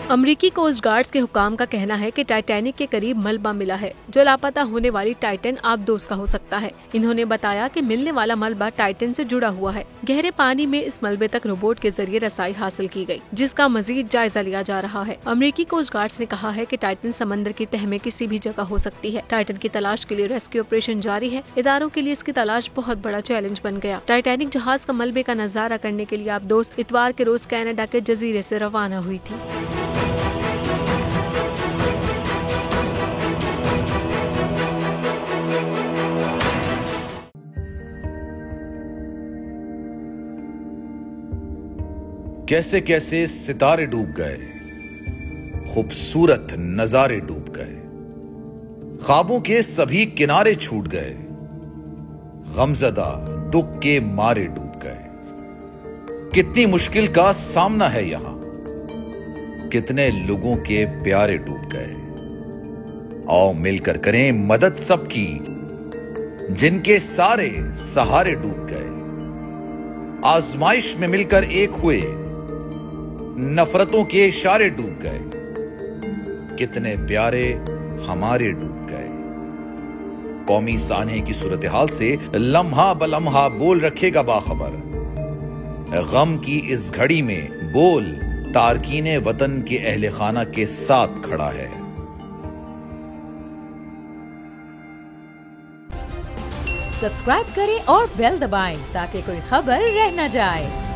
अमेरिकी coast guards के हुकाम का कहना है कि टाइटैनिक के करीब मलबा मिला है जो लापता होने वाली टाइटन आबदोस का हो सकता है। इन्होंने बताया कि मिलने वाला मलबा टाइटन से जुड़ा हुआ है। गहरे पानी में इस मलबे तक रोबोट के जरिए रसाई हासिल की गई, जिसका मजीद जायजा लिया जा रहा है। अमेरिकी कोस्ट गार्ड्स ने कहा है कि टाइटन समंदर की तह में किसी भी जगह हो सकती है। टाइटन की तलाश के लिए रेस्क्यू ऑपरेशन जारी है। इदारों के लिए इसकी तलाश बहुत बड़ा चैलेंज बन गया। टाइटैनिक जहाज का मलबे का नजारा करने के लिए आबदोस इतवार के रोज कनाडा के जजीरे से रवाना हुई थी। कैसे कैसे सितारे डूब गए, खूबसूरत नजारे डूब गए, ख्वाबों के सभी किनारे छूट गए, गमजदा दुख के मारे डूब गए। कितनी मुश्किल का सामना है यहां, कितने लोगों के प्यारे डूब गए। आओ मिलकर करें मदद सबकी, जिनके सारे सहारे डूब गए। आजमाइश में मिलकर एक हुए, नफरतों के इशारे डूब गए। कितने प्यारे हमारे डूब गए। कौमी सानहे की सूरत हाल से लम्हा बलम्हा बोल रखेगा बाखबर। गम की इस घड़ी में बोल तारकीने वतन के अहले खाना के साथ खड़ा है। सब्सक्राइब करें और बेल दबाएं ताकि कोई खबर रह न जाए।